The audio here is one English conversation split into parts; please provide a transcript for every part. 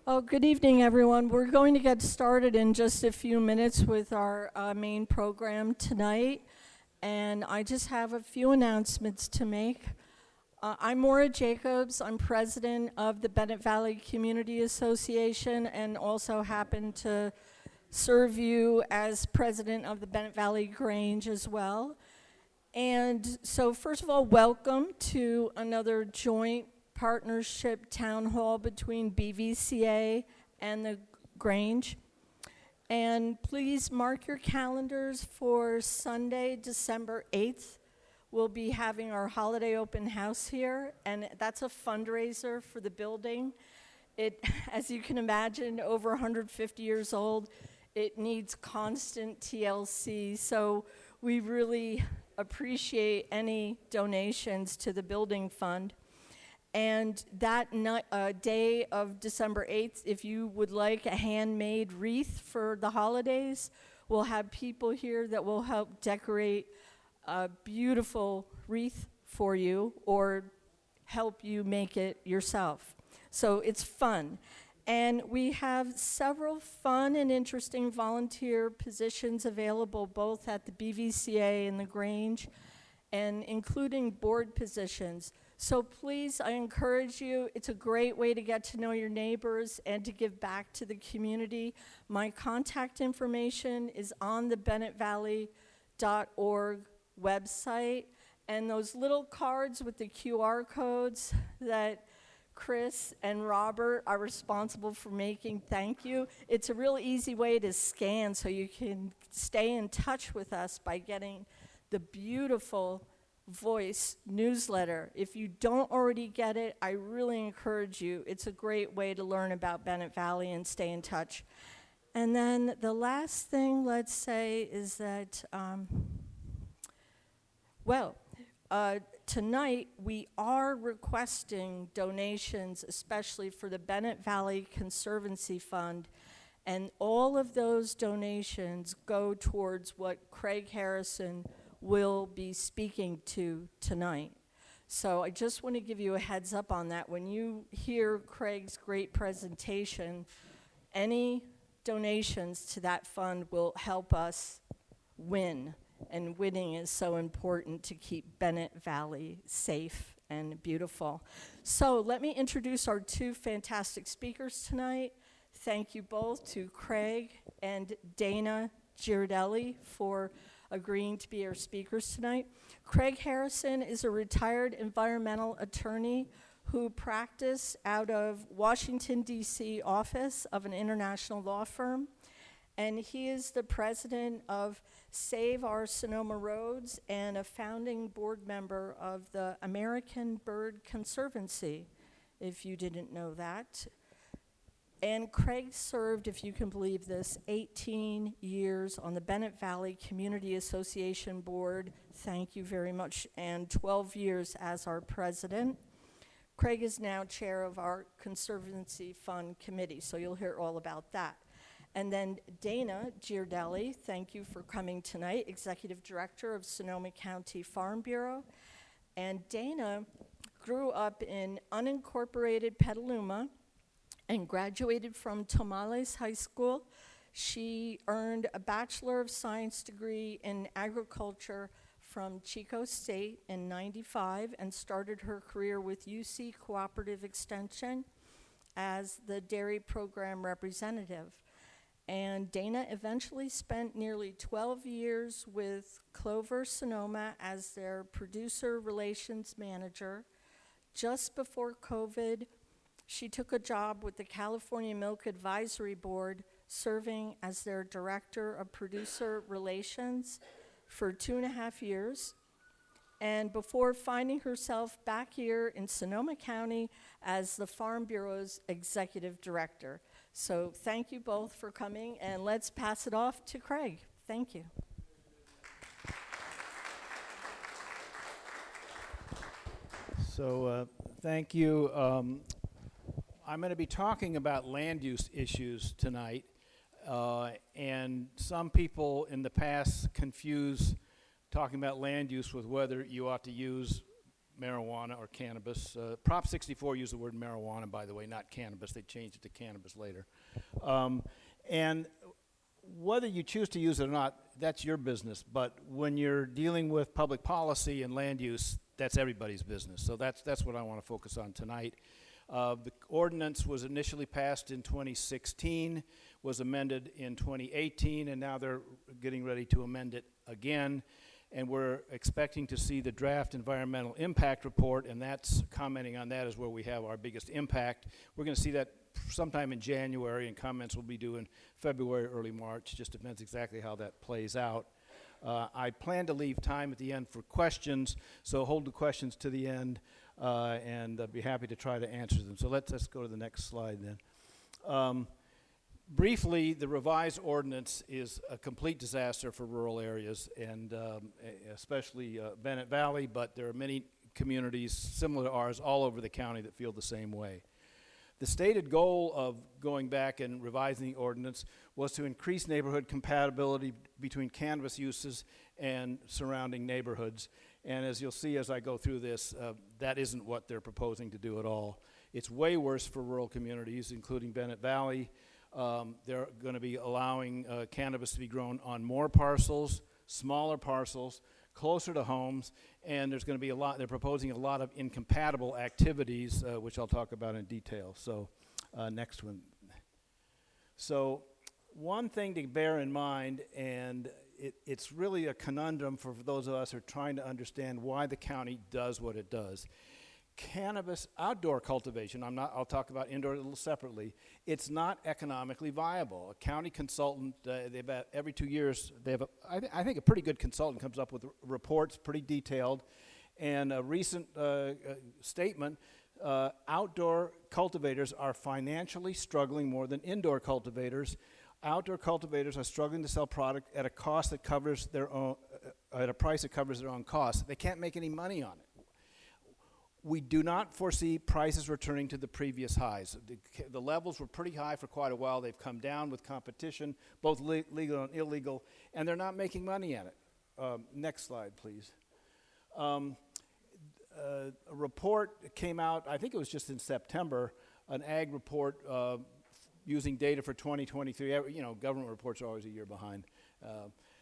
Oh, good evening, everyone. We're going to get started in just a few minutes with our main program tonight. And I just have a few announcements to make. I'm Maura Jacobs. I'm president of the Bennett Valley Community Association and also happen to serve you as president of the Bennett Valley Grange as well. And so first of all, welcome to another joint partnership town hall between BVCA and the Grange. And please mark your calendars for Sunday, December 8th. We'll be having our holiday open house here, and that's a fundraiser for the building. It, as you can imagine, over 150 years old, it needs constant TLC, so we really appreciate any donations to the building fund. And that day of December 8th, if you would like a handmade wreath for the holidays, we'll have people here that will help decorate a beautiful wreath for you or help you make it yourself. So it's fun. And we have several fun and interesting volunteer positions available both at the BVCA and the Grange, and including board positions. So please, I encourage you, it's a great way to get to know your neighbors and to give back to the community. My contact information is on the BennettValley.org website, and those little cards with the QR codes that Chris and Robert are responsible for making, thank you. It's a real easy way to scan so you can stay in touch with us by getting the beautiful Voice newsletter. If you don't already get it, I really encourage you. It's a great way to learn about Bennett Valley and stay in touch. And then the last thing, let's say, is that, tonight we are requesting donations, especially for the Bennett Valley Conservancy Fund, and all of those donations go towards what Craig Harrison will be speaking to tonight. So I just want to give you a heads up on that. When you hear Craig's great presentation, any donations to that fund will help us win. And winning is so important to keep Bennett Valley safe and beautiful. So let me introduce our two fantastic speakers tonight. Thank you both to Craig and Dana Girardelli for agreeing to be our speakers tonight. Craig Harrison is a retired environmental attorney who practiced out of Washington, D.C. office of an international law firm. And he is the president of Save Our Sonoma Roads and a founding board member of the American Bird Conservancy, if you didn't know that. And Craig served, if you can believe this, 18 years on the Bennett Valley Community Association Board. Thank you very much. And 12 years as our president. Craig is now chair of our Conservancy Fund Committee, so you'll hear all about that. And then Dana Girardelli, thank you for coming tonight, executive director of Sonoma County Farm Bureau. And Dana grew up in unincorporated Petaluma and graduated from Tomales High School. She earned a Bachelor of Science degree in agriculture from Chico State in '95 and started her career with UC Cooperative Extension as the dairy program representative. And Dana eventually spent nearly 12 years with Clover Sonoma as their producer relations manager. Just before COVID, she took a job with the California Milk Advisory Board, serving as their director of producer relations for 2.5 years. And before finding herself back here in Sonoma County as the Farm Bureau's executive director. So thank you both for coming, and let's pass it off to Craig. Thank you. So thank you. I'm going to be talking about land use issues tonight, and some people in the past confuse talking about land use with whether you ought to use marijuana or cannabis. Prop 64 used the word marijuana, by the way, not cannabis. They changed it to cannabis later. And whether you choose to use it or not, that's your business. But when you're dealing with public policy and land use, that's everybody's business. So that's what I want to focus on tonight. The ordinance was initially passed in 2016, was amended in 2018, and now they're getting ready to amend it again. And we're expecting to see the draft environmental impact report, and that's commenting on that is where we have our biggest impact. We're going to see that sometime in January, and comments will be due in February, early March. Just depends exactly how that plays out. I plan to leave time at the end for questions, so hold the questions to the end, and I'd be happy to try to answer them. So let's go to the next slide then. Briefly, the revised ordinance is a complete disaster for rural areas, and especially Bennett Valley, but there are many communities similar to ours all over the county that feel the same way. The stated goal of going back and revising the ordinance was to increase neighborhood compatibility between cannabis uses and surrounding neighborhoods. And as you'll see as I go through this, that isn't what they're proposing to do at all. It's way worse for rural communities, including Bennett Valley. They're going to be allowing cannabis to be grown on more parcels, smaller parcels, closer to homes, and there's going to be they're proposing a lot of incompatible activities, which I'll talk about in detail. So next one. So one thing to bear in mind, and it's really a conundrum for those of us who are trying to understand why the county does what it does. Cannabis outdoor cultivation, I'll talk about indoor a little separately, it's not economically viable. A county consultant, every 2 years, they have I think a pretty good consultant comes up with reports, pretty detailed, and a recent statement, outdoor cultivators are financially struggling more than indoor cultivators. Outdoor cultivators are struggling to sell product at a cost that covers their own, at a price that covers their own costs. They can't make any money on it. We do not foresee prices returning to the previous highs. The levels were pretty high for quite a while. They've come down with competition, both legal and illegal, and they're not making money at it. Next slide, please. A report came out, I think it was just in September, an ag report using data for 2023. You know, government reports are always a year behind.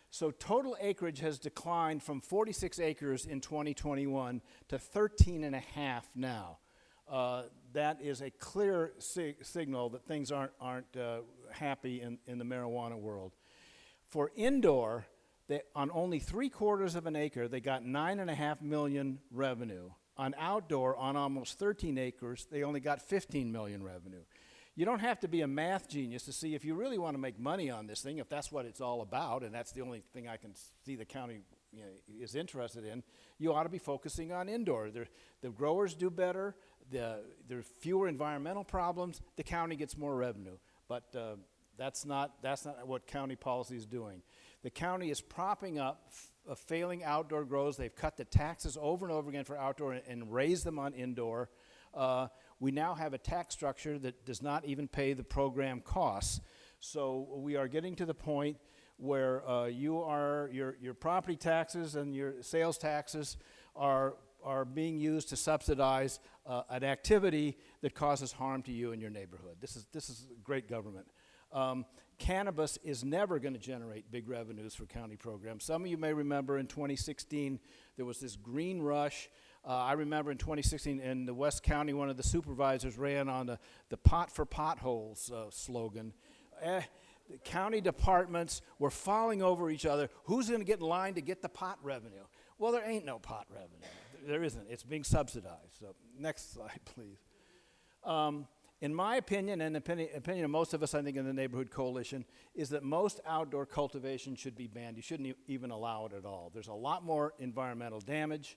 So total acreage has declined from 46 acres in 2021 to 13 and a half now. That is a clear signal that things aren't happy in the marijuana world. For indoor, on only 3/4 of an acre, they got $9.5 million revenue. On outdoor, on almost 13 acres, they only got $15 million revenue. You don't have to be a math genius to see if you really want to make money on this thing, if that's what it's all about, and that's the only thing I can see the county is interested in, you ought to be focusing on indoor. The growers do better, there are fewer environmental problems, the county gets more revenue. But that's not what county policy is doing. The county is propping up failing outdoor grows. They've cut the taxes over and over again for outdoor and raised them on indoor. We now have a tax structure that does not even pay the program costs. So we are getting to the point where your property taxes and your sales taxes are being used to subsidize an activity that causes harm to you and your neighborhood. This is great government. Cannabis is never going to generate big revenues for county programs. Some of you may remember in 2016 there was this green rush. I remember in 2016 in the West County, one of the supervisors ran on the pot for potholes slogan. The county departments were falling over each other. Who's going to get in line to get the pot revenue? Well, there ain't no pot revenue. There isn't. It's being subsidized. So next slide, please. In my opinion, and the opinion of most of us, I think, in the Neighborhood Coalition, is that most outdoor cultivation should be banned. You shouldn't even allow it at all. There's a lot more environmental damage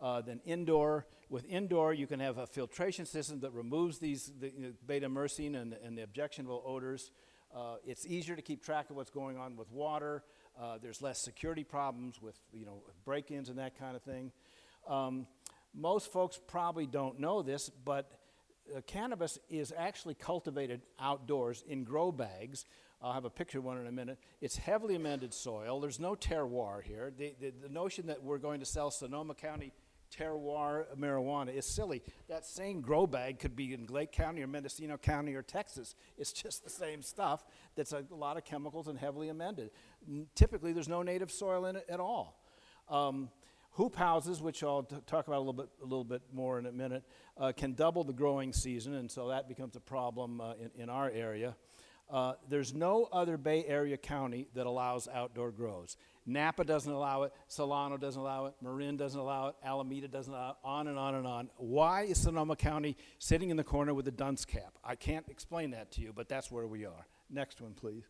than indoor. With indoor, you can have a filtration system that removes the beta-myrcene and the objectionable odors. It's easier to keep track of what's going on with water. There's less security problems with break-ins and that kind of thing. Most folks probably don't know this, but cannabis is actually cultivated outdoors in grow bags. I'll have a picture of one in a minute. It's heavily amended soil. There's no terroir here. The notion that we're going to sell Sonoma County terroir marijuana. It's silly. That same grow bag could be in Lake County or Mendocino County or Texas. It's just the same stuff that's a lot of chemicals and heavily amended. Typically, there's no native soil in it at all. Hoop houses, which I'll talk about a little bit more in a minute, can double the growing season, and so that becomes a problem in our area. There's no other Bay Area county that allows outdoor grows. Napa doesn't allow it, Solano doesn't allow it, Marin doesn't allow it, Alameda doesn't allow it, on and on and on. Why is Sonoma County sitting in the corner with a dunce cap? I can't explain that to you, but that's where we are. Next one, please.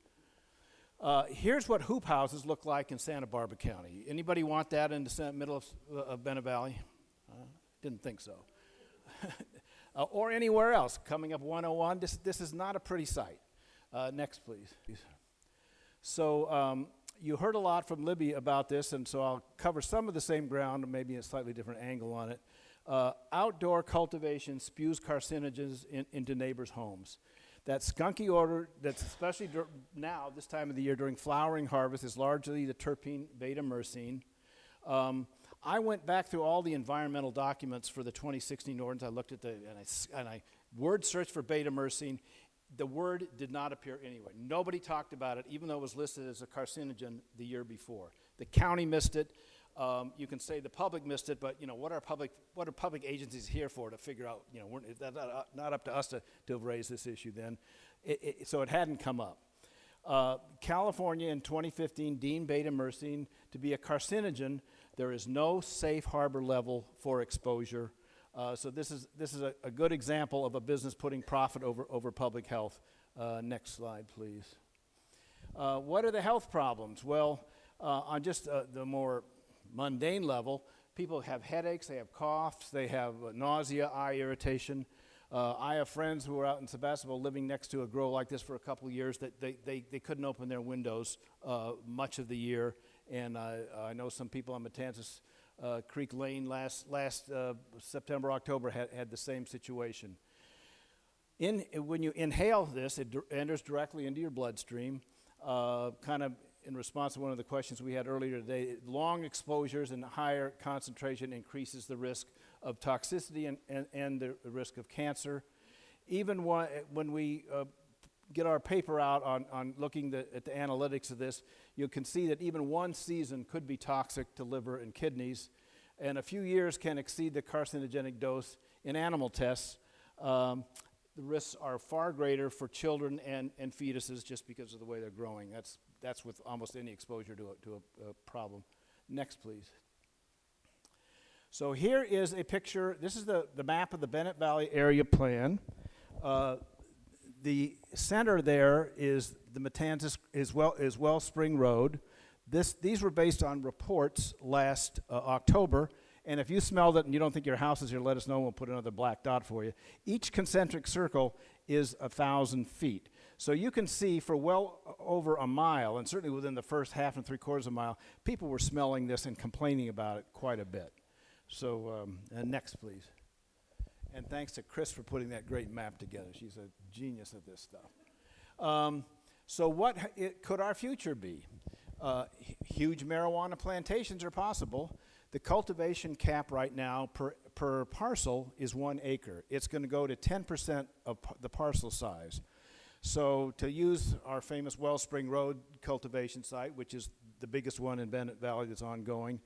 Here's what hoop houses look like in Santa Barbara County. Anybody want that in the middle of Bennett Valley? Didn't think so. Or anywhere else. Coming up 101, this is not a pretty sight. Next, please. So you heard a lot from Libby about this, and so I'll cover some of the same ground, maybe a slightly different angle on it. Outdoor cultivation spews carcinogens into neighbors' homes. That skunky odor that's especially now, this time of the year, during flowering harvest, is largely the terpene beta-myrcene. I went back through all the environmental documents for the 2016 ordinance. I looked at and I word searched for beta-myrcene. The word did not appear anywhere. Nobody talked about it, even though it was listed as a carcinogen the year before. The county missed it. You can say the public missed it, but what are public agencies here for to figure out? That's not up to us to have raised this issue then. So it hadn't come up. California in 2015 deemed beta-myrcene to be a carcinogen. There is no safe harbor level for exposure. So this is a good example of a business putting profit over public health. Next slide, please. What are the health problems? Well, on just the more mundane level, people have headaches, they have coughs, they have nausea, eye irritation. I have friends who are out in Sebastopol living next to a grow like this for a couple of years that they couldn't open their windows much of the year. And I know some people on Matanzas Creek Lane last September, October had the same situation. When you inhale this, it enters directly into your bloodstream, kind of in response to one of the questions we had earlier today. Long exposures and higher concentration increases the risk of toxicity and the risk of cancer. Even when we get our paper out on looking at the analytics of this, you can see that even one season could be toxic to liver and kidneys, and a few years can exceed the carcinogenic dose in animal tests. The risks are far greater for children and fetuses just because of the way they're growing. That's with almost any exposure to a problem. Next, please. So here is a picture. This is the map of the Bennett Valley Area Plan. The center there is the Matanzas is Wellspring Road. These were based on reports last October. And if you smelled it and you don't think your house is here, let us know. We'll put another black dot for you. Each concentric circle is 1,000 feet. So you can see for well over a mile, and certainly within the first half and 3/4 of a mile, people were smelling this and complaining about it quite a bit. So next, please. And thanks to Chris for putting that great map together. She's a genius at this stuff. So what could our future be? Huge marijuana plantations are possible. The cultivation cap right now per parcel is 1 acre. It's going to go to 10% of the parcel size. So to use our famous Wellspring Road cultivation site, which is the biggest one in Bennett Valley that's ongoing,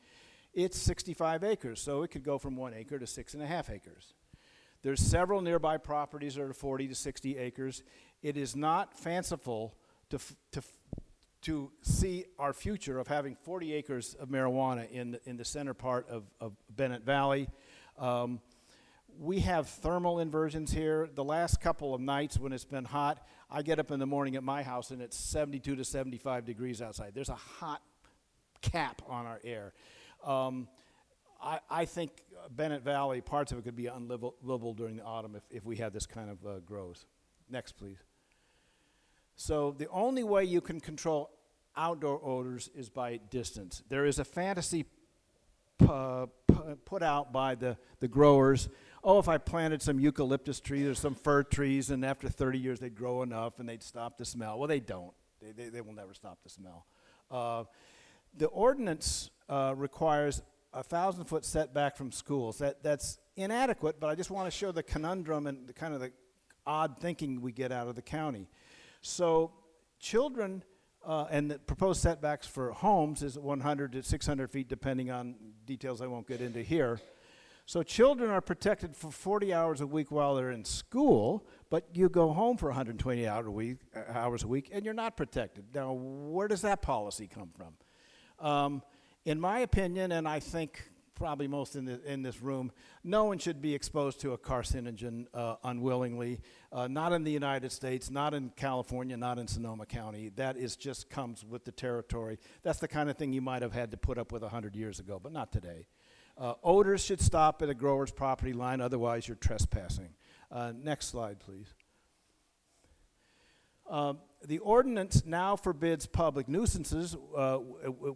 it's 65 acres. So it could go from 1 acre to 6.5 acres. There's several nearby properties that are 40 to 60 acres. It is not fanciful to see our future of having 40 acres of marijuana in the center part of Bennett Valley. We have thermal inversions here. The last couple of nights when it's been hot, I get up in the morning at my house and it's 72 to 75 degrees outside. There's a hot cap on our air. I think Bennett Valley, parts of it could be unlivable during the autumn if we had this kind of growth. Next, please. So the only way you can control outdoor odors is by distance. There is a fantasy put out by the growers. Oh, if I planted some eucalyptus trees or some fir trees, and after 30 years they'd grow enough and they'd stop the smell. Well, they don't. They will never stop the smell. The ordinance requires 1,000-foot setback from schools. That's inadequate, but I just want to show the conundrum and the kind of the odd thinking we get out of the county. So children, and the proposed setbacks for homes is 100 to 600 feet, depending on details I won't get into here. So children are protected for 40 hours a week while they're in school, but you go home for 120 hours a week, and you're not protected. Now, where does that policy come from? In my opinion, and I think probably most in this room, no one should be exposed to a carcinogen unwillingly, not in the United States, not in California, not in Sonoma County. That is just comes with the territory. That's the kind of thing you might have had to put up with 100 years ago, but not today. Odors should stop at a grower's property line, otherwise you're trespassing. Next slide, please. The ordinance now forbids public nuisances,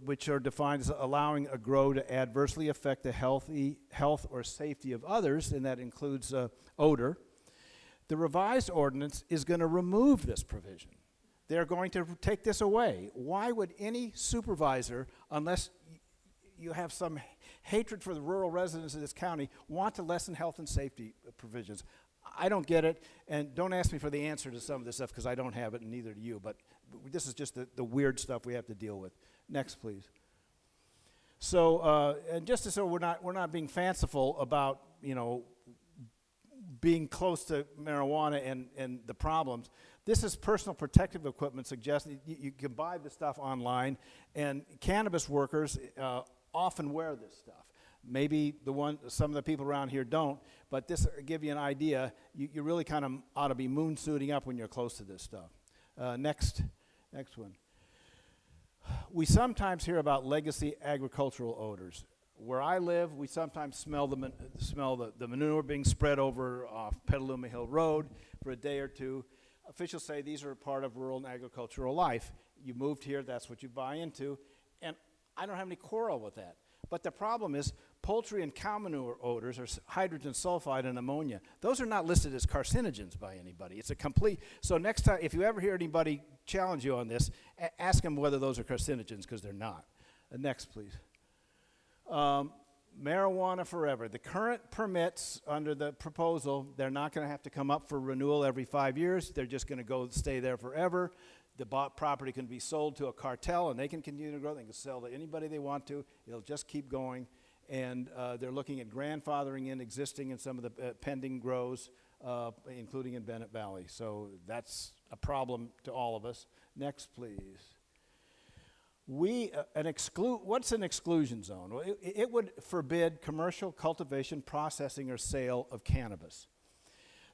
which are defined as allowing a grow to adversely affect the health or safety of others, and that includes odor. The revised ordinance is going to remove this provision. They're going to take this away. Why would any supervisor, unless you have some hatred for the rural residents of this county, want to lessen health and safety provisions? I don't get it, and don't ask me for the answer to some of this stuff because I don't have it, and neither do you, but this is just the weird stuff we have to deal with. Next, please. So, and just so we're not being fanciful about, being close to marijuana and the problems, this is personal protective equipment suggesting you can buy this stuff online, and cannabis workers often wear this stuff. Maybe some of the people around here don't, but this will give you an idea. You really kind of ought to be moon suiting up when you're close to this stuff. Next one. We sometimes hear about legacy agricultural odors. Where I live, we sometimes smell the manure being spread over off Petaluma Hill Road for a day or two. Officials say these are part of rural and agricultural life. You moved here, that's what you buy into, and I don't have any quarrel with that. But the problem is poultry and cow manure odors are hydrogen sulfide and ammonia. Those are not listed as carcinogens by anybody. It's a complete, so next time, if you ever hear anybody challenge you on this, ask them whether those are carcinogens, because they're not. Next, please. Marijuana forever. The current permits under the proposal, they're not going to have to come up for renewal every 5 years. They're just going to stay there forever. The property can be sold to a cartel, and they can continue to grow. They can sell to anybody they want to. It'll just keep going. And they're looking at grandfathering in existing and some of the pending grows, including in Bennett Valley. So that's a problem to all of us. Next, please. What's an exclusion zone? Well, it would forbid commercial cultivation, processing, or sale of cannabis.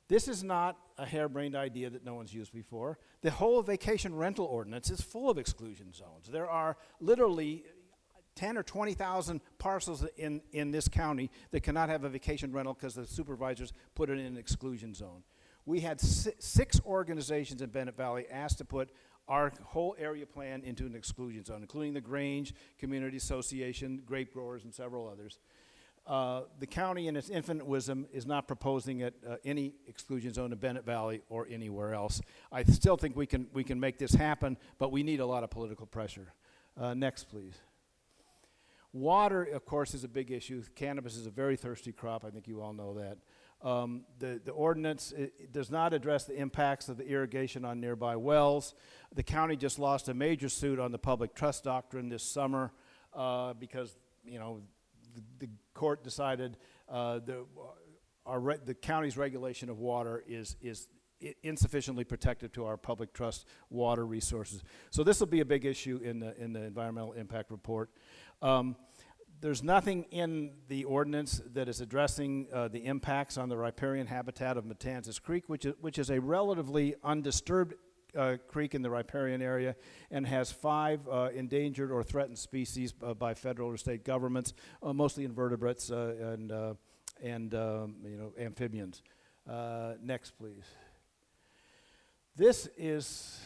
This is not a harebrained idea that no one's used before. The whole vacation rental ordinance is full of exclusion zones. There are literally 10 or 20,000 parcels in this county that cannot have a vacation rental because the supervisors put it in an exclusion zone. We had six organizations in Bennett Valley asked to put our whole area plan into an exclusion zone, including the Grange Community Association, grape growers, and several others. The county, in its infinite wisdom, is not proposing any exclusion zone in Bennett Valley or anywhere else. I still think we can make this happen, but we need a lot of political pressure. Next, please. Water, of course, is a big issue. Cannabis is a very thirsty crop. I think you all know that. The ordinance does not address the impacts of the irrigation on nearby wells. The county just lost a major suit on the public trust doctrine this summer because, the court decided the county's regulation of water is insufficiently protective to our public trust water resources. So this will be a big issue in the environmental impact report. There's nothing in the ordinance that is addressing the impacts on the riparian habitat of Matanzas Creek, which is a relatively undisturbed creek in the riparian area and has 5 endangered or threatened species by federal or state governments, mostly invertebrates and amphibians. Next, please. This is,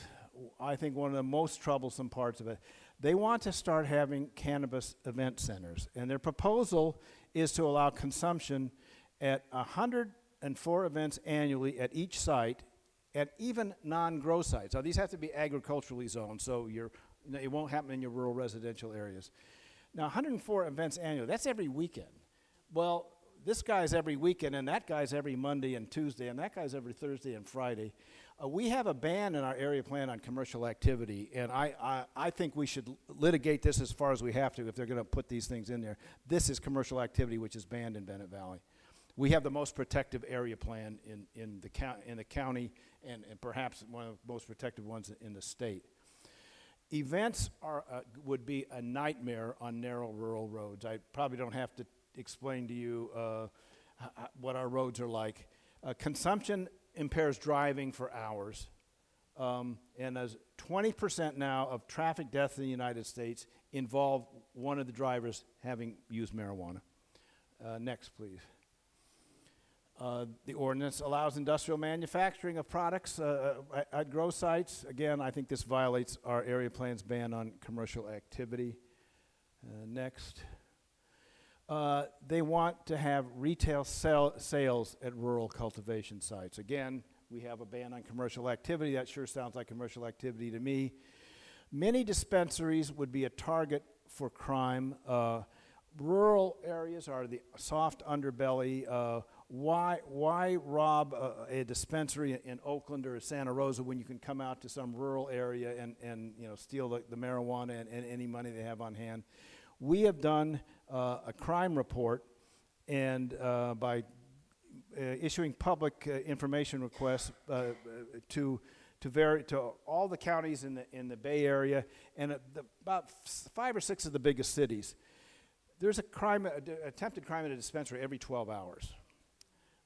I think, one of the most troublesome parts of it. They want to start having cannabis event centers, and their proposal is to allow consumption at 104 events annually at each site, at even non-grow sites. Now, these have to be agriculturally zoned, so it won't happen in your rural residential areas. Now, 104 events annually, that's every weekend. Well, this guy's every weekend, and that guy's every Monday and Tuesday, and that guy's every Thursday and Friday. We have a ban in our area plan on commercial activity, and I think we should litigate this as far as we have to if they're going to put these things in there. This is commercial activity which is banned in Bennett Valley. We have the most protective area plan in the county, and perhaps one of the most protective ones in the state. Events would be a nightmare on narrow rural roads. I probably don't have to explain to you what our roads are like. Consumption impairs driving for hours, and as 20% now of traffic deaths in the United States involve one of the drivers having used marijuana. Next, please. The ordinance allows industrial manufacturing of products at grow sites. Again, I think this violates our area plan's ban on commercial activity. Next. They want to have retail sales at rural cultivation sites. Again, we have a ban on commercial activity. That sure sounds like commercial activity to me. Many dispensaries would be a target for crime. Rural areas are the soft underbelly. Why rob a dispensary in Oakland or Santa Rosa when you can come out to some rural area and steal the marijuana and any money they have on hand? We have done a crime report, and by issuing public information requests to all the counties in the Bay Area and about 5 or 6 of the biggest cities, there's attempted crime at a dispensary every 12 hours.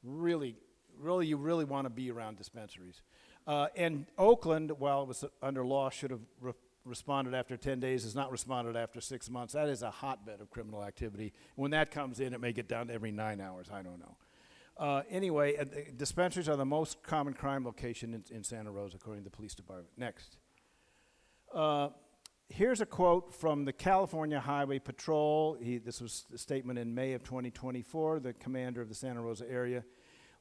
Really, you really want to be around dispensaries. And Oakland, while it was under law, should have responded after 10 days, has not responded after 6 months. That is a hotbed of criminal activity. When that comes in, it may get down to every 9 hours. I don't know. Anyway, dispensaries are the most common crime location in Santa Rosa, according to the police department. Next. Here's a quote from the California Highway Patrol. This was a statement in May of 2024, the commander of the Santa Rosa area.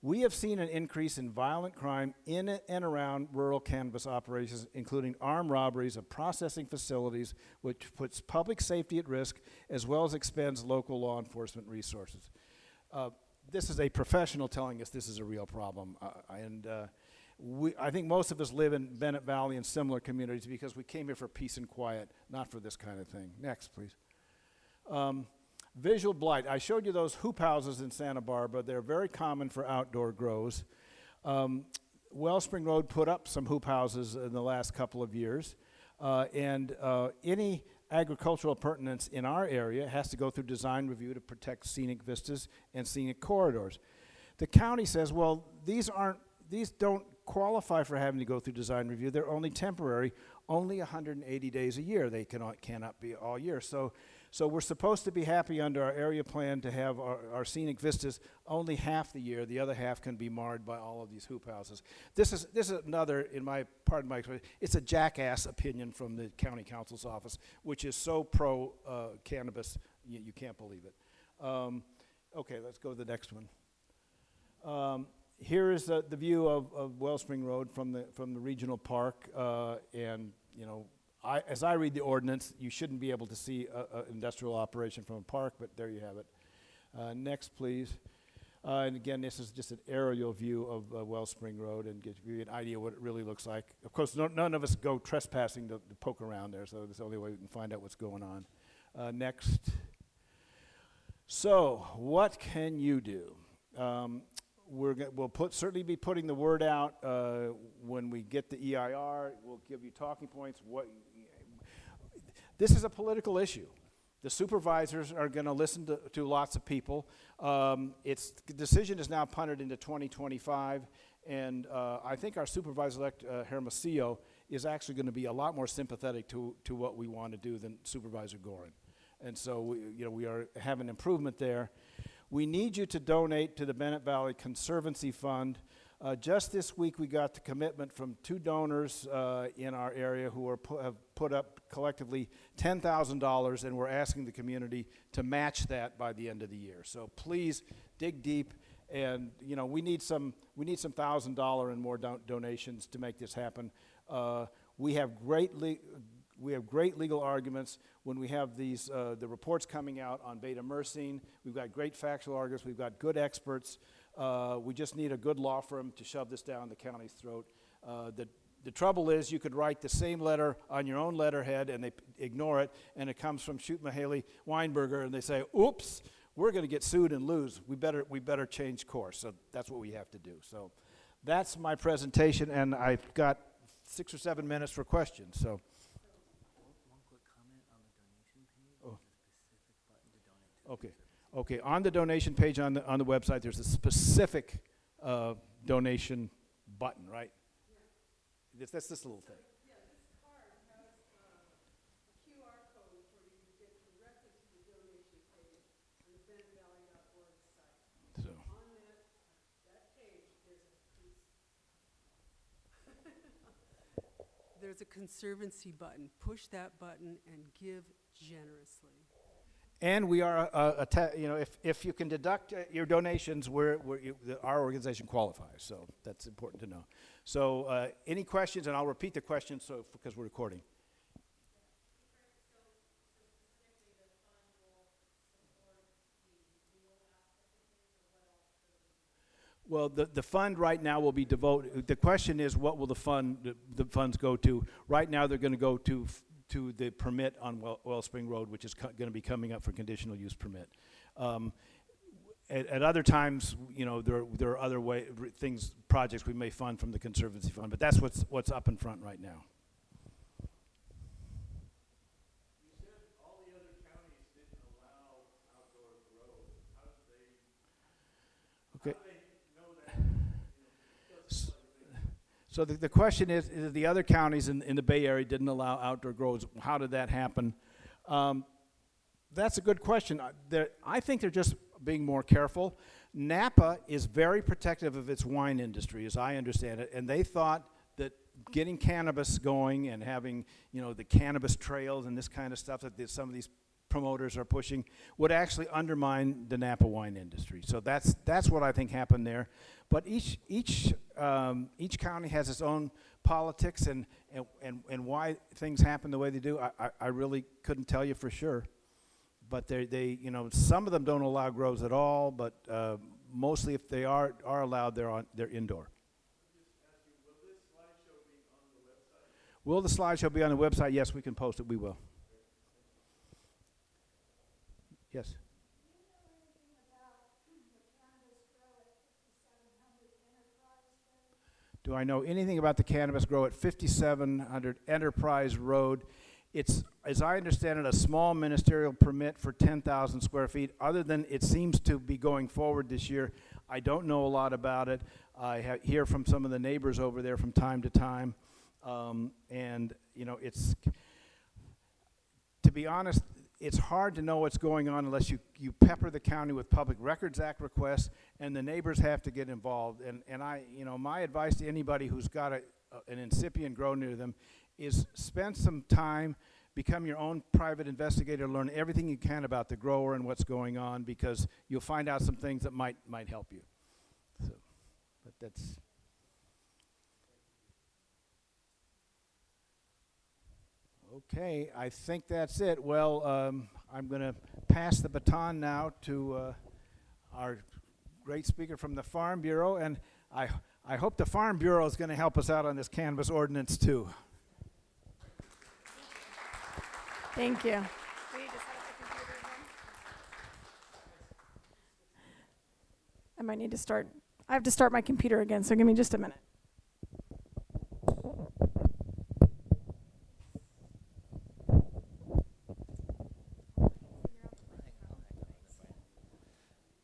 We have seen an increase in violent crime in and around rural cannabis operations, including armed robberies of processing facilities, which puts public safety at risk, as well as expends local law enforcement resources. This is a professional telling us this is a real problem, I think most of us live in Bennett Valley and similar communities because we came here for peace and quiet, not for this kind of thing. Next, please. Visual blight. I showed you those hoop houses in Santa Barbara. They're very common for outdoor grows. Wellspring Road put up some hoop houses in the last couple of years. And any agricultural pertinence in our area has to go through design review to protect scenic vistas and scenic corridors. The county says, well, these don't qualify for having to go through design review. They're only temporary, only 180 days a year. They cannot be all year. So we're supposed to be happy under our area plan to have our scenic vistas only half the year. The other half can be marred by all of these hoop houses. This is another, pardon my expression, it's a jackass opinion from the county council's office, which is so pro cannabis, you can't believe it. Okay, let's go to the next one. Here is the view of Wellspring Road from the regional park, and as I read the ordinance, you shouldn't be able to see an industrial operation from a park, but there you have it. Next, please. And again, this is just an aerial view of Wellspring Road and give you an idea what it really looks like. Of course, none of us go trespassing to poke around there, so that's the only way we can find out what's going on. Next. So, what can you do? We'll certainly be putting the word out when we get the EIR. We'll give you talking points. This is a political issue. The supervisors are going to listen to lots of people. The decision is now punted into 2025, and I think our supervisor-elect, Hermosillo, is actually going to be a lot more sympathetic to what we want to do than Supervisor Gorin. And so we are having improvement there. We need you to donate to the Bennett Valley Conservancy Fund. Just this week, we got the commitment from 2 donors in our area who have put up collectively $10,000, and we're asking the community to match that by the end of the year. So please dig deep, and we need some $1,000 and more donations to make this happen. We have we have great legal arguments when we have these, the reports coming out on beta-myrcene. We've got great factual arguments. We've got good experts. We just need a good law firm to shove this down the county's throat. The trouble is you could write the same letter on your own letterhead and they ignore it, and it comes from Shoot-Mahaley Weinberger, and they say, oops, we're going to get sued and lose. We better change course. So that's what we have to do. So that's my presentation, and I've got 6 or 7 minutes for questions. So. One quick comment on the donation page. Oh. There's a specific button to donate to. Okay. On the donation page on the website, there's a specific donation button, right? Yeah. That's this little thing. Yeah, this card has a QR code where you can get directly to the donation page on the bennetvalley.org site. So. On that page, There's a conservancy button. Push that button and give generously. And we are, if you can deduct your donations, our organization qualifies. So that's important to know. So any questions, and I'll repeat the questions because we're recording. Well, the fund right now will be devoted. The question is, what will the funds go to? Right now, they're going to go to the permit on Wellspring Road, which is going to be coming up for conditional use permit. At other times, there are other projects we may fund from the Conservancy Fund, but that's what's up in front right now. You said all the other counties didn't allow outdoor grow. How did they? Okay. How do they know that? So the question is the other counties in the Bay Area didn't allow outdoor grows. How did that happen? That's a good question. I think they're just being more careful. Napa is very protective of its wine industry, as I understand it, and they thought that getting cannabis going and having, the cannabis trails and this kind of stuff that some of these promoters are pushing would actually undermine the Napa wine industry. So that's what I think happened there. But each county has its own politics and why things happen the way they do. I really couldn't tell you for sure. But some of them don't allow grows at all. But mostly, if they are allowed, they're indoor. Will the slideshow be on the website? Yes, we can post it. We will. Yes. Do I know anything about the cannabis grow at 5700 Enterprise Road? It's, as I understand it, a small ministerial permit for 10,000 square feet. Other than it seems to be going forward this year, I don't know a lot about it. I hear from some of the neighbors over there from time to time. It's, to be honest, it's hard to know what's going on unless you pepper the county with Public Records Act requests, and the neighbors have to get involved. And my advice to anybody who's got an incipient grow near them is spend some time, become your own private investigator, learn everything you can about the grower and what's going on, because you'll find out some things that might help you. So, but that's. Okay, I think that's it. Well, I'm going to pass the baton now to our great speaker from the Farm Bureau, and I hope the Farm Bureau is going to help us out on this cannabis ordinance too. Thank you. I might need to start. I have to start my computer again, so give me just a minute.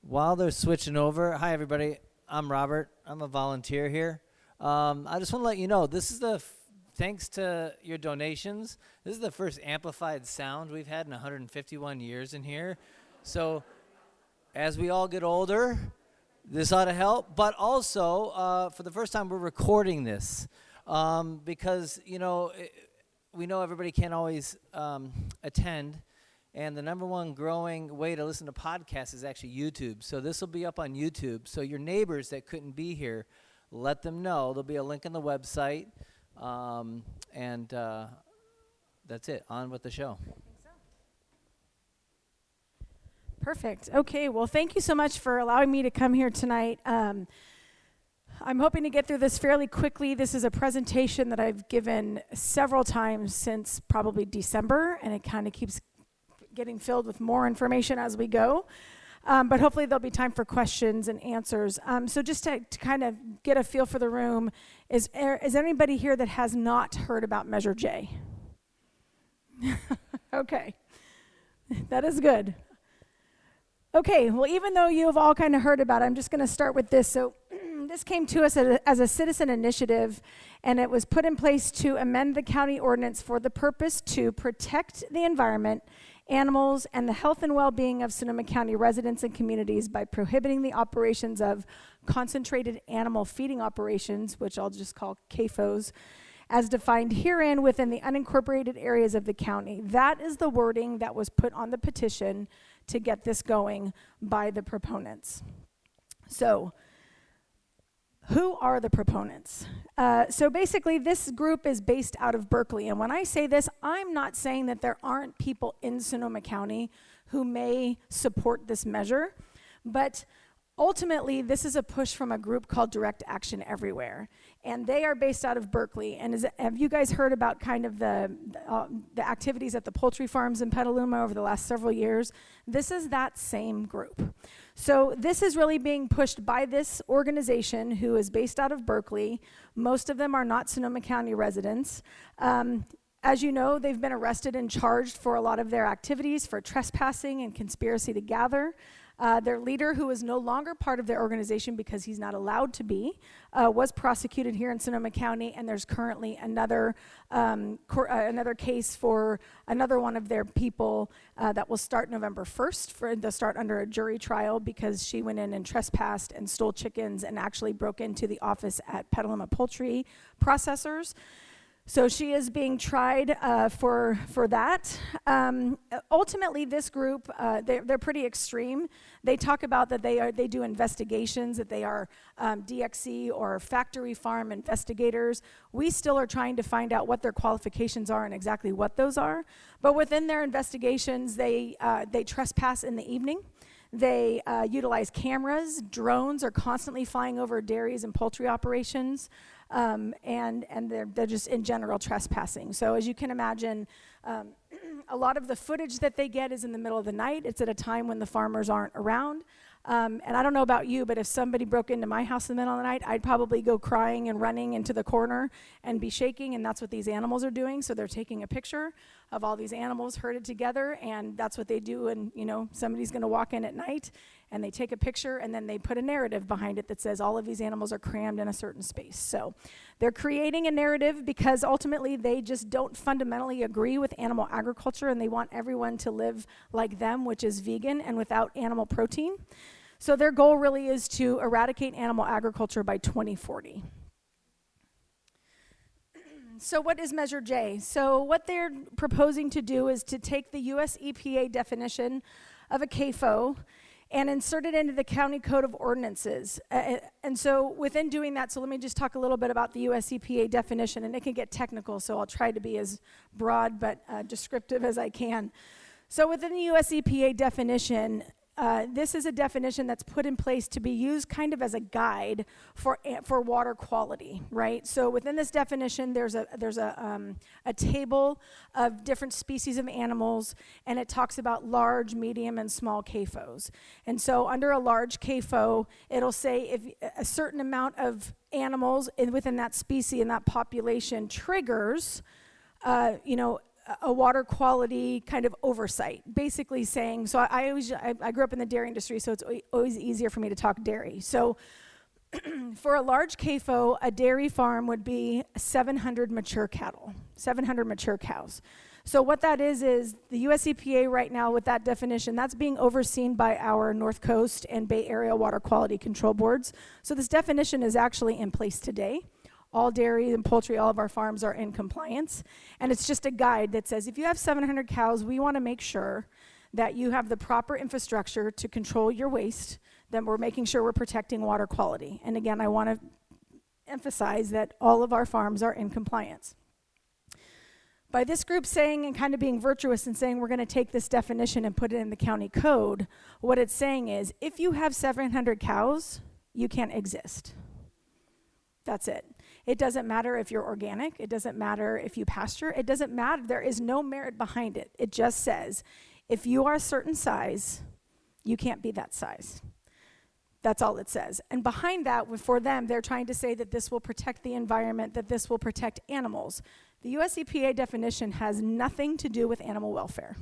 While they're switching over, hi everybody, I'm Robert. I'm a volunteer here. I just want to let you know, this is thanks to your donations, this is the first amplified sound we've had in 151 years in here. So as we all get older, this ought to help. But also, for the first time, we're recording this because, we know everybody can't always attend. And the number one growing way to listen to podcasts is actually YouTube. So this will be up on YouTube. So your neighbors that couldn't be here, let them know. There'll be a link on the website. that's it. On with the show. Perfect. Okay, well, thank you so much for allowing me to come here tonight. I'm hoping to get through this fairly quickly. This is a presentation that I've given several times since probably December, and it kind of keeps getting filled with more information as we go. But hopefully there'll be time for questions and answers. So just to kind of get a feel for the room, is anybody here that has not heard about Measure J? Okay, that is good. Okay, well, even though you have all kind of heard about it, I'm just going to start with this. So this came to us as a citizen initiative, and it was put in place to amend the county ordinance for the purpose to protect the environment, animals, and the health and well-being of Sonoma County residents and communities by prohibiting the operations of concentrated animal feeding operations, which I'll just call CAFOs, as defined herein within the unincorporated areas of the county. That is the wording that was put on the petition to get this going by the proponents. So, who are the proponents? So basically, this group is based out of Berkeley. And when I say this, I'm not saying that there aren't people in Sonoma County who may support this measure, but ultimately, this is a push from a group called Direct Action Everywhere, and they are based out of Berkeley. And have you guys heard about kind of the activities at the poultry farms in Petaluma over the last several years? This is that same group. So this is really being pushed by this organization who is based out of Berkeley. Most of them are not Sonoma County residents. As you know, they've been arrested and charged for a lot of their activities for trespassing and conspiracy to gather. Their leader, who is no longer part of their organization because he's not allowed to be, was prosecuted here in Sonoma County, and there's currently another case for another one of their people that will start November 1st. They'll start under a jury trial because she went in and trespassed and stole chickens and actually broke into the office at Petaluma Poultry Processors. So she is being tried for that. Ultimately, this group, they're pretty extreme. They talk about that they do investigations, that they are DXE or factory farm investigators. We still are trying to find out what their qualifications are and exactly what those are. But within their investigations, they trespass in the evening. They utilize cameras. Drones are constantly flying over dairies and poultry operations. And they're just in general trespassing. So as you can imagine, a lot of the footage that they get is in the middle of the night. It's at a time when the farmers aren't around. And I don't know about you, but if somebody broke into my house in the middle of the night, I'd probably go crying and running into the corner and be shaking, and that's what these animals are doing. So they're taking a picture of all these animals herded together, and that's what they do. And, somebody's going to walk in at night, and they take a picture, and then they put a narrative behind it that says all of these animals are crammed in a certain space. So they're creating a narrative because ultimately they just don't fundamentally agree with animal agriculture, and they want everyone to live like them, which is vegan and without animal protein. So their goal really is to eradicate animal agriculture by 2040. So what is Measure J? So what they're proposing to do is to take the US EPA definition of a CAFO and insert it into the County Code of Ordinances. And so within doing that, so let me just talk a little bit about the US EPA definition, and it can get technical, so I'll try to be as broad but descriptive as I can. So within the US EPA definition, this is a definition that's put in place to be used kind of as a guide for water quality, right? So within this definition, there's a table of different species of animals, and it talks about large, medium, and small CAFOs. And so under a large CAFO, it'll say if a certain amount of animals within that species and that population triggers, a water quality kind of oversight, basically saying, so I grew up in the dairy industry, so it's always easier for me to talk dairy. So for a large CAFO, a dairy farm would be 700 mature cattle, 700 mature cows. So what that is the US EPA right now with that definition, that's being overseen by our North Coast and Bay Area Water Quality Control Boards. So this definition is actually in place today. All dairy and poultry, all of our farms are in compliance. And it's just a guide that says if you have 700 cows, we want to make sure that you have the proper infrastructure to control your waste, then we're making sure we're protecting water quality. And again, I want to emphasize that all of our farms are in compliance. By this group saying and kind of being virtuous and saying we're going to take this definition and put it in the county code, what it's saying is if you have 700 cows, you can't exist. That's it. It doesn't matter if you're organic. It doesn't matter if you pasture. It doesn't matter. There is no merit behind it. It just says if you are a certain size, you can't be that size. That's all it says. And behind that, for them, they're trying to say that this will protect the environment, that this will protect animals. The US EPA definition has nothing to do with animal welfare.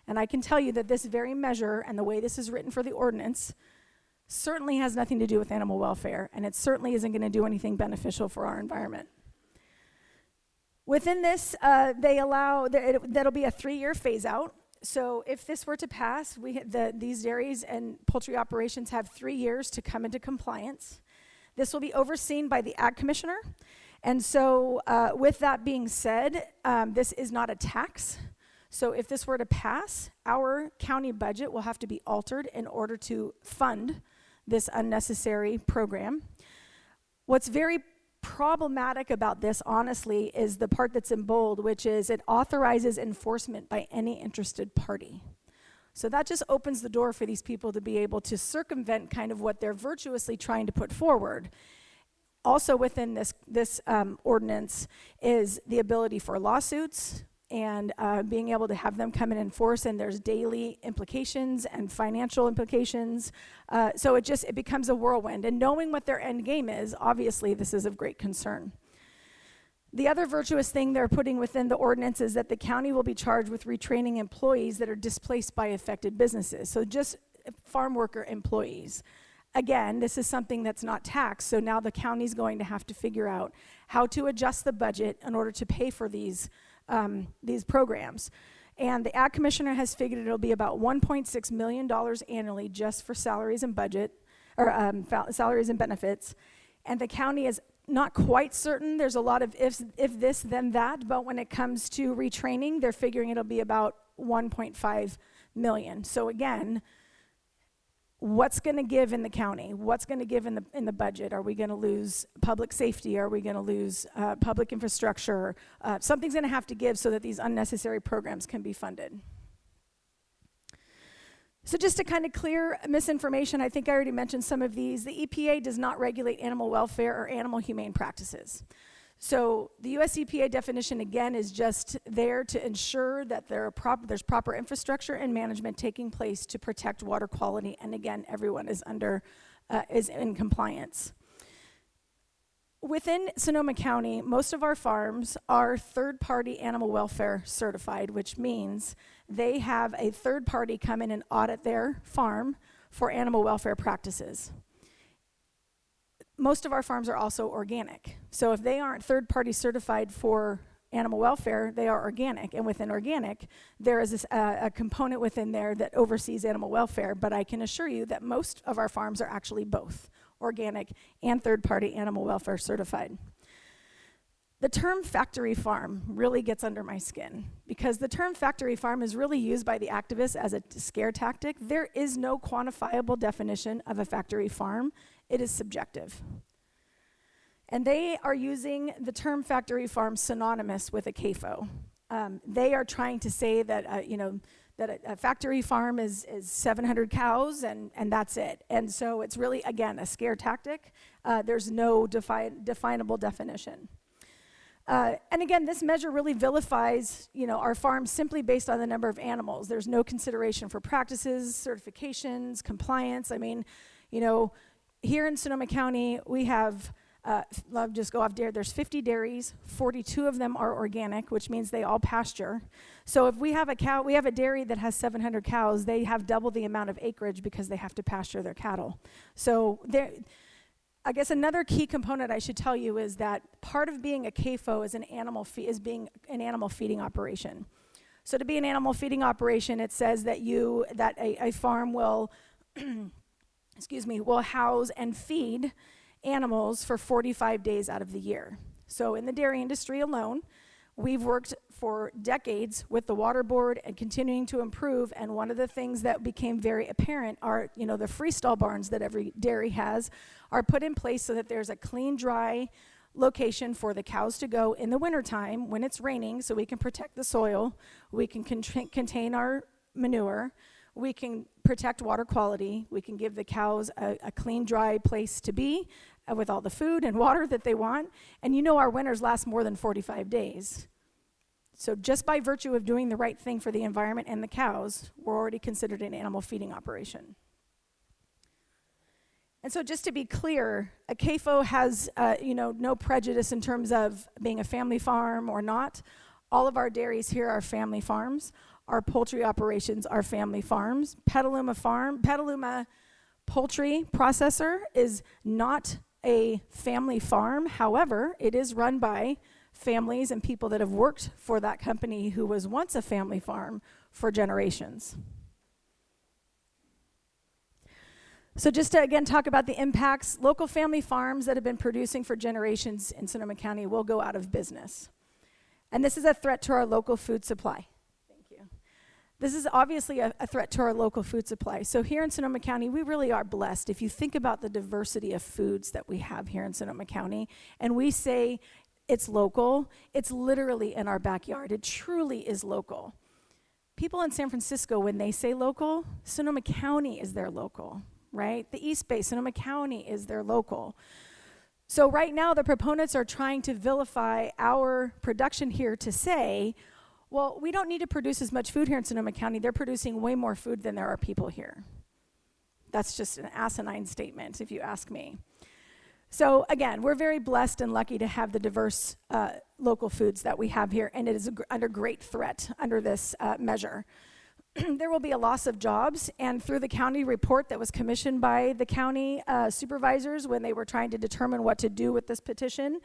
And I can tell you that this very measure and the way this is written for the ordinance certainly has nothing to do with animal welfare, and it certainly isn't going to do anything beneficial for our environment. Within this, they allow, that'll be a 3-year phase out. So if this were to pass, these dairies and poultry operations have 3 years to come into compliance. This will be overseen by the Ag Commissioner. And so with that being said, this is not a tax. So if this were to pass, our county budget will have to be altered in order to fund this unnecessary program. What's very problematic about this, honestly, is the part that's in bold, which is it authorizes enforcement by any interested party. So that just opens the door for these people to be able to circumvent kind of what they're virtuously trying to put forward. Also within this ordinance is the ability for lawsuits and being able to have them come and enforce, and there's daily implications and financial implications. So it becomes a whirlwind. And knowing what their end game is, obviously this is of great concern. The other virtuous thing they're putting within the ordinance is that the county will be charged with retraining employees that are displaced by affected businesses. So just farm worker employees. Again, this is something that's not taxed, so now the county's going to have to figure out how to adjust the budget in order to pay for these programs. And the Ag Commissioner has figured it'll be about $1.6 million annually just for salaries and budget, or salaries and benefits. And the county is not quite certain. There's a lot of if this, then that, but when it comes to retraining, they're figuring it'll be about 1.5 million. So again, what's going to give in the county? What's going to give in the budget? Are we going to lose public safety? Are we going to lose public infrastructure? Something's going to have to give so that these unnecessary programs can be funded. So just to kind of clear misinformation, I think I already mentioned some of these. The EPA does not regulate animal welfare or animal humane practices. So the US EPA definition, again, is just there to ensure that there's proper infrastructure and management taking place to protect water quality, and again, everyone is in compliance. Within Sonoma County, most of our farms are third-party animal welfare certified, which means they have a third party come in and audit their farm for animal welfare practices. Most of our farms are also organic. So if they aren't third-party certified for animal welfare, they are organic. And within organic, there is a component within there that oversees animal welfare. But I can assure you that most of our farms are actually both organic and third-party animal welfare certified. The term factory farm really gets under my skin because the term factory farm is really used by the activists as a scare tactic. There is no quantifiable definition of a factory farm. It is subjective. And they are using the term factory farm synonymous with a CAFO. They are trying to say that, that a factory farm is 700 cows and that's it. And so it's really, again, a scare tactic. There's no definable definition. And again, this measure really vilifies, our farms simply based on the number of animals. There's no consideration for practices, certifications, compliance. I mean, here in Sonoma County, we have, I'll just go off dairy. There's 50 dairies, 42 of them are organic, which means they all pasture. So if we have a dairy that has 700 cows, they have double the amount of acreage because they have to pasture their cattle. So I guess another key component I should tell you is that part of being a CAFO is being an animal feeding operation. So to be an animal feeding operation, it says that a farm will, will house and feed animals for 45 days out of the year. So in the dairy industry alone, we've worked for decades with the water board and continuing to improve, and one of the things that became very apparent are, the freestall barns that every dairy has are put in place so that there's a clean, dry location for the cows to go in the wintertime when it's raining, so we can protect the soil, we can contain our manure, we can protect water quality, we can give the cows a clean, dry place to be with all the food and water that they want. And you know our winters last more than 45 days. So just by virtue of doing the right thing for the environment and the cows, we're already considered an animal feeding operation. And so just to be clear, a CAFO has no prejudice in terms of being a family farm or not. All of our dairies here are family farms. Our poultry operations are family farms. Petaluma Poultry Processor is not a family farm. However, it is run by families and people that have worked for that company who was once a family farm for generations. So just to again talk about the impacts, local family farms that have been producing for generations in Sonoma County will go out of business. And this is a threat to our local food supply. Thank you. This is obviously a threat to our local food supply. So here in Sonoma County, we really are blessed. If you think about the diversity of foods that we have here in Sonoma County, and we say it's local, it's literally in our backyard. It truly is local. People in San Francisco, when they say local, Sonoma County is their local, right? The East Bay, Sonoma County is their local. So right now, the proponents are trying to vilify our production here to say, well, we don't need to produce as much food here in Sonoma County. They're producing way more food than there are people here. That's just an asinine statement, if you ask me. So again, we're very blessed and lucky to have the diverse local foods that we have here, and it is under great threat under this measure. There will be a loss of jobs, and through the county report that was commissioned by the county supervisors when they were trying to determine what to do with this petition,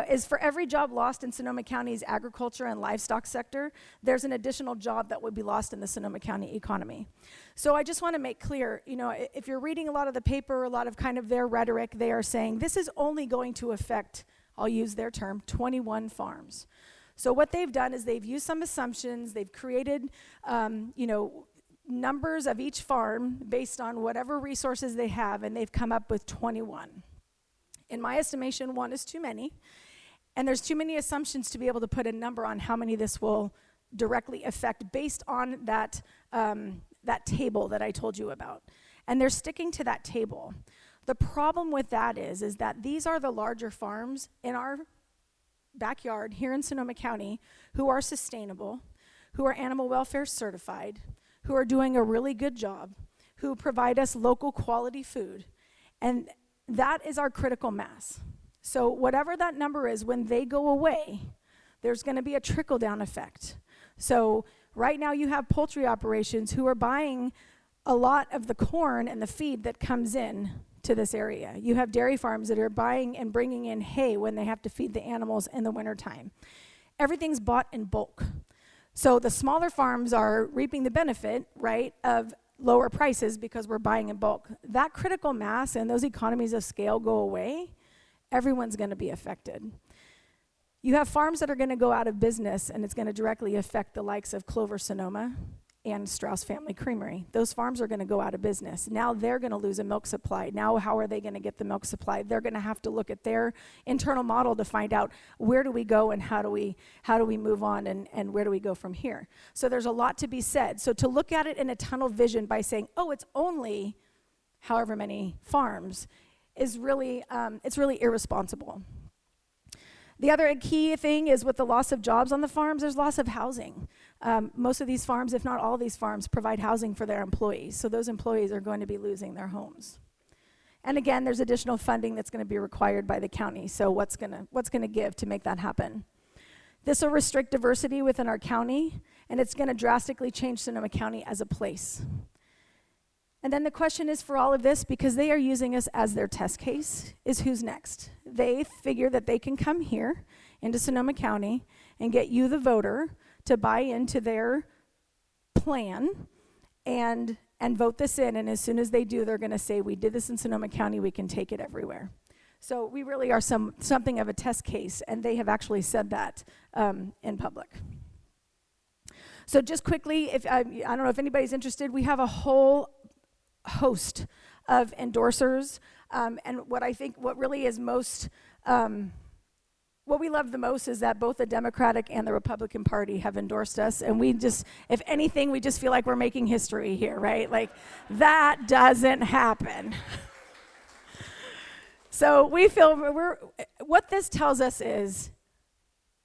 is for every job lost in Sonoma County's agriculture and livestock sector, there's an additional job that would be lost in the Sonoma County economy. So I just want to make clear, if you're reading a lot of the paper, a lot of kind of their rhetoric, they are saying this is only going to affect, I'll use their term, 21 farms. So what they've done is they've used some assumptions, they've created, numbers of each farm based on whatever resources they have, and they've come up with 21. In my estimation, one is too many, and there's too many assumptions to be able to put a number on how many this will directly affect based on that table that I told you about. And they're sticking to that table. The problem with that is that these are the larger farms in our backyard here in Sonoma County who are sustainable, who are animal welfare certified, who are doing a really good job, who provide us local quality food. And that is our critical mass. So whatever that number is, when they go away, there's going to be a trickle-down effect. So right now you have poultry operations who are buying a lot of the corn and the feed that comes in to this area. You have dairy farms that are buying and bringing in hay when they have to feed the animals in the wintertime. Everything's bought in bulk. So the smaller farms are reaping the benefit, right, of lower prices because we're buying in bulk. That critical mass and those economies of scale go away, everyone's going to be affected. You have farms that are going to go out of business, and it's going to directly affect the likes of Clover Sonoma and Strauss Family Creamery. Those farms are going to go out of business. Now they're going to lose a milk supply. Now how are they going to get the milk supply? They're going to have to look at their internal model to find out where do we go and how do we move on and where do we go from here. So there's a lot to be said. So to look at it in a tunnel vision by saying, oh, it's only however many farms is really, it's really irresponsible. The other key thing is with the loss of jobs on the farms, there's loss of housing. Most of these farms, if not all these farms, provide housing for their employees. So those employees are going to be losing their homes. And again, there's additional funding that's going to be required by the county. So what's going to give to make that happen? This will restrict diversity within our county, and it's going to drastically change Sonoma County as a place. And then the question is for all of this, because they are using us as their test case, is who's next? They figure that they can come here into Sonoma County and get you, the voter, to buy into their plan and vote this in. And as soon as they do, they're going to say, we did this in Sonoma County, we can take it everywhere. So we really are something of a test case, and they have actually said that in public. So just quickly, I don't know if anybody's interested, we have a whole host of endorsers, and what really is most what we love the most is that both the Democratic and the Republican Party have endorsed us, and we just, if anything, we just feel like we're making history here, right? Like, that doesn't happen. So we feel what this tells us is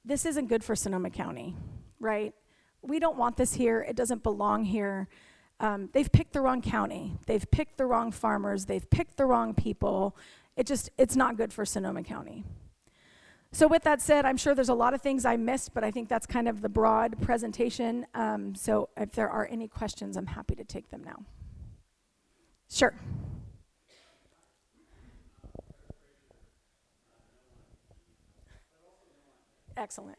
this isn't good for Sonoma County, right? We don't want this here. It doesn't belong here. They've picked the wrong county. They've picked the wrong farmers. They've picked the wrong people. It's not good for Sonoma County. So with that said, I'm sure there's a lot of things I missed, but I think that's kind of the broad presentation. So if there are any questions, I'm happy to take them now. Sure. Excellent.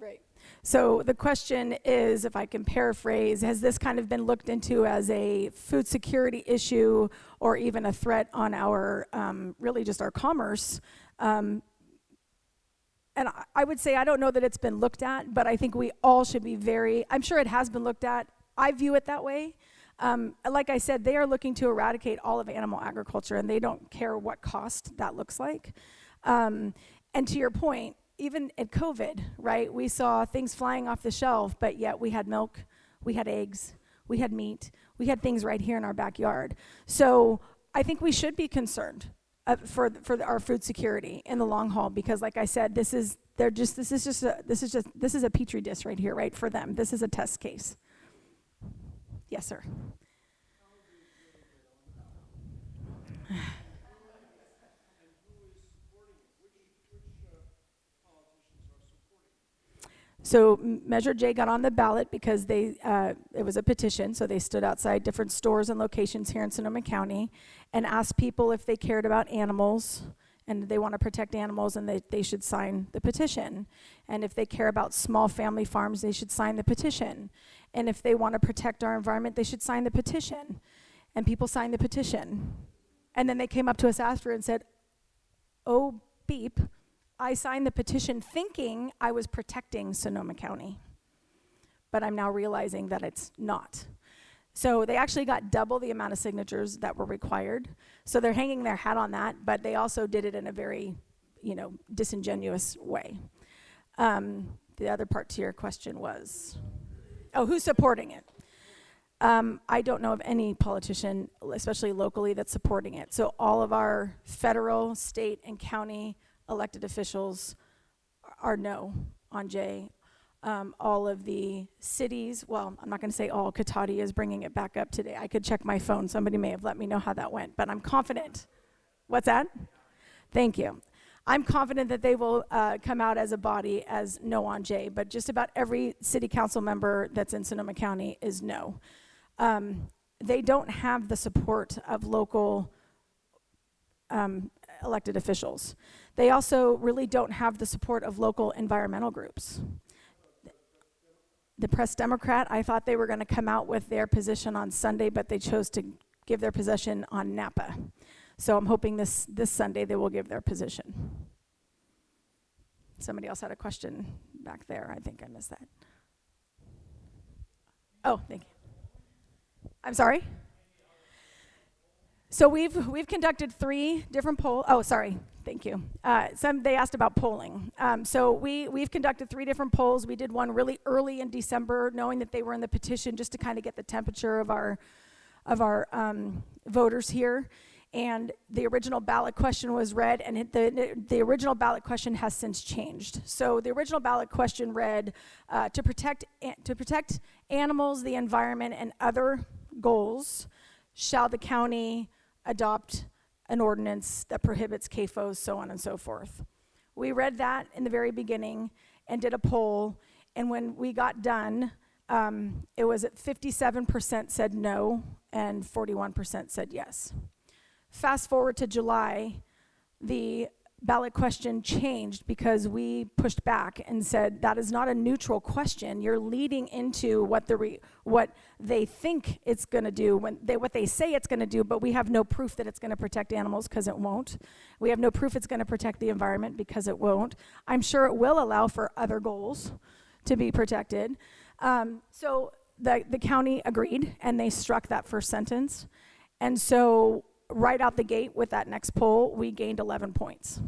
Right. So the question is, if I can paraphrase, has this kind of been looked into as a food security issue or even a threat on our, really just our commerce? And I would say I don't know that it's been looked at, but I think we all should be I'm sure it has been looked at. I view it that way. Like I said, they are looking to eradicate all of animal agriculture, and they don't care what cost that looks like. And to your point, even at COVID, right, we saw things flying off the shelf, but yet we had milk, we had eggs, we had meat, we had things right here in our backyard. So I think we should be concerned for our food security in the long haul, because like I said, this is a petri dish right here, right, for them. This is a test case. Yes, sir. So Measure J got on the ballot because it was a petition, so they stood outside different stores and locations here in Sonoma County and asked people if they cared about animals and they want to protect animals, and they should sign the petition. And if they care about small family farms, they should sign the petition. And if they want to protect our environment, they should sign the petition. And people signed the petition. And then they came up to us after and said, oh, beep, I signed the petition thinking I was protecting Sonoma County, but I'm now realizing that it's not. So they actually got double the amount of signatures that were required. So they're hanging their hat on that, but they also did it in a very, disingenuous way. The other part to your question was, who's supporting it? I don't know of any politician, especially locally, that's supporting it. So all of our federal, state, and county elected officials are no on J. All of the cities, well, I'm not going to say all, Cotati is bringing it back up today. I could check my phone. Somebody may have let me know how that went, but I'm confident. What's that? Thank you. I'm confident that they will come out as a body as no on J, but just about every city council member that's in Sonoma County is no. They don't have the support of local elected officials. They also really don't have the support of local environmental groups. The Press Democrat, I thought they were going to come out with their position on Sunday, but they chose to give their position on Napa. So I'm hoping this Sunday they will give their position. Somebody else had a question back there. I think I missed that. Oh, thank you. I'm sorry? So we've conducted 3 different polls. Oh, sorry. Thank you. They asked about polling. So we've conducted 3 different polls. We did one really early in December, knowing that they were in the petition, just to kind of get the temperature of our voters here. And the original ballot question was read, and the original ballot question has since changed. So the original ballot question read, to protect animals, the environment, and other goals, shall the county adopt an ordinance that prohibits CAFOs, so on and so forth. We read that in the very beginning and did a poll, and when we got done, it was at 57% said no and 41% said yes. Fast forward to July, the ballot question changed because we pushed back and said that is not a neutral question. You're leading into what they think it's going to do, what they say it's going to do, but we have no proof that it's going to protect animals because it won't. We have no proof it's going to protect the environment because it won't. I'm sure it will allow for other goals to be protected. So the county agreed and they struck that first sentence. And so right out the gate with that next poll, we gained 11 points.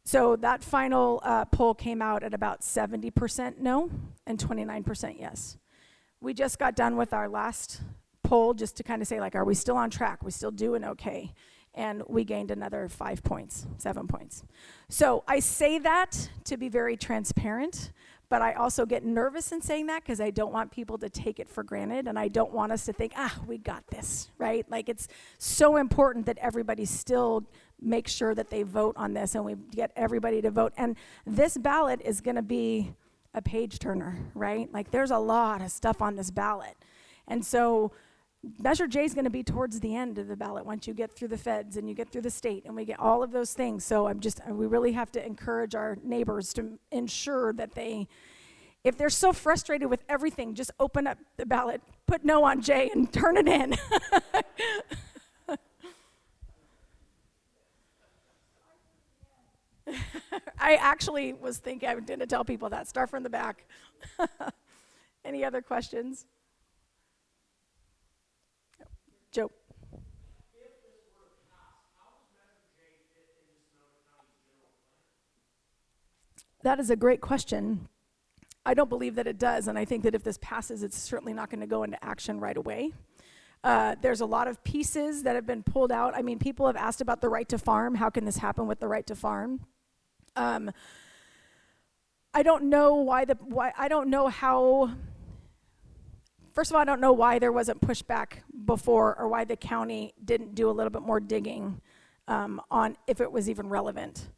So that final poll came out at about 70% no and 29% yes. We just got done with our last poll just to kind of say, like, are we still on track? We still doing okay? And we gained another 5 points, 7 points. So I say that to be very transparent, but I also get nervous in saying that because I don't want people to take it for granted, and I don't want us to think, we got this, right? Like, it's so important that everybody still make sure that they vote on this and we get everybody to vote. And this ballot is going to be a page turner, right? Like, there's a lot of stuff on this ballot. And so Measure J is going to be towards the end of the ballot once you get through the feds and you get through the state and we get all of those things. So we really have to encourage our neighbors to ensure that if they're so frustrated with everything, just open up the ballot, put no on J and turn it in. I actually was thinking, I didn't tell people that. Start from the back. Any other questions? Joe. That is a great question. I don't believe that it does, and I think that if this passes, it's certainly not going to go into action right away. There's a lot of pieces that have been pulled out. I mean, people have asked about the right to farm. How can this happen with the right to farm? I don't know I don't know how. First of all, I don't know why there wasn't pushback before, or why the county didn't do a little bit more digging on if it was even relevant.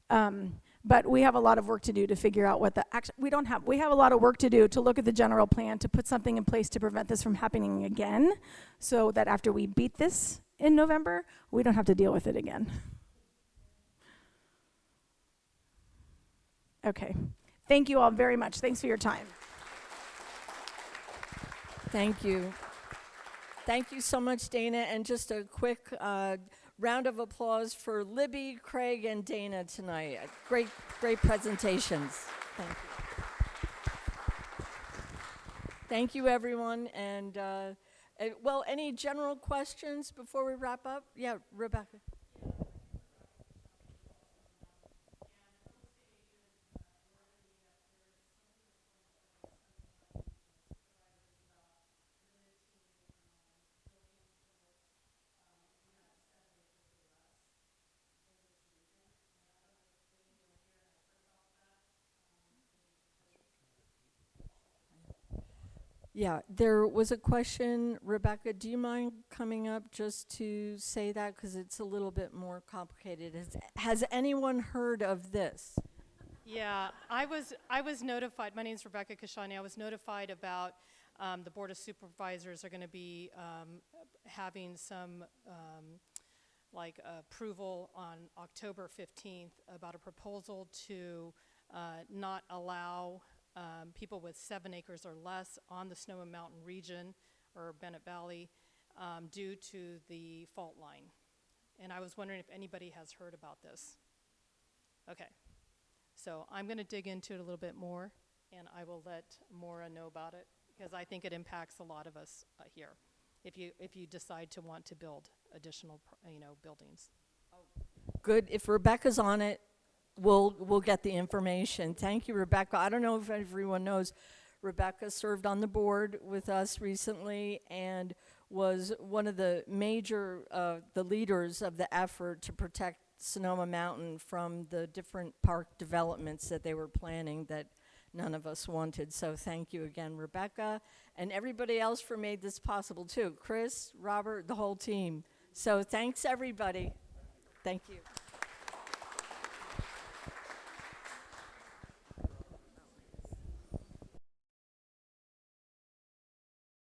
But we have a lot of work to do to figure out what we have a lot of work to do to look at the general plan, to put something in place to prevent this from happening again, so that after we beat this in November, we don't have to deal with it again. Okay. Thank you all very much. Thanks for your time. Thank you. Thank you so much, Dana. And just a quick round of applause for Libby, Craig, and Dana tonight. Great presentations. Thank you. Thank you, everyone. And, any general questions before we wrap up? Yeah, Rebecca. Yeah, there was a question. Rebecca, do you mind coming up just to say that? Because it's a little bit more complicated. Has anyone heard of this? Yeah, I was notified. My name is Rebecca Kashani. I was notified about the Board of Supervisors are going to be having some approval on October 15th about a proposal to not allow people with 7 acres or less on the Sonoma Mountain region or Bennett Valley due to the fault line. And I was wondering if anybody has heard about this. Okay. So I'm going to dig into it a little bit more, and I will let Maura know about it, because I think it impacts a lot of us here if you decide to want to build additional buildings. Good. If Rebecca's on it, we'll get the information. Thank you, Rebecca. I don't know if everyone knows, Rebecca served on the board with us recently and was one of the major the leaders of the effort to protect Sonoma Mountain from the different park developments that they were planning that none of us wanted. So thank you again, Rebecca, and everybody else for made this possible too. Chris, Robert, the whole team. So thanks, everybody. Thank you.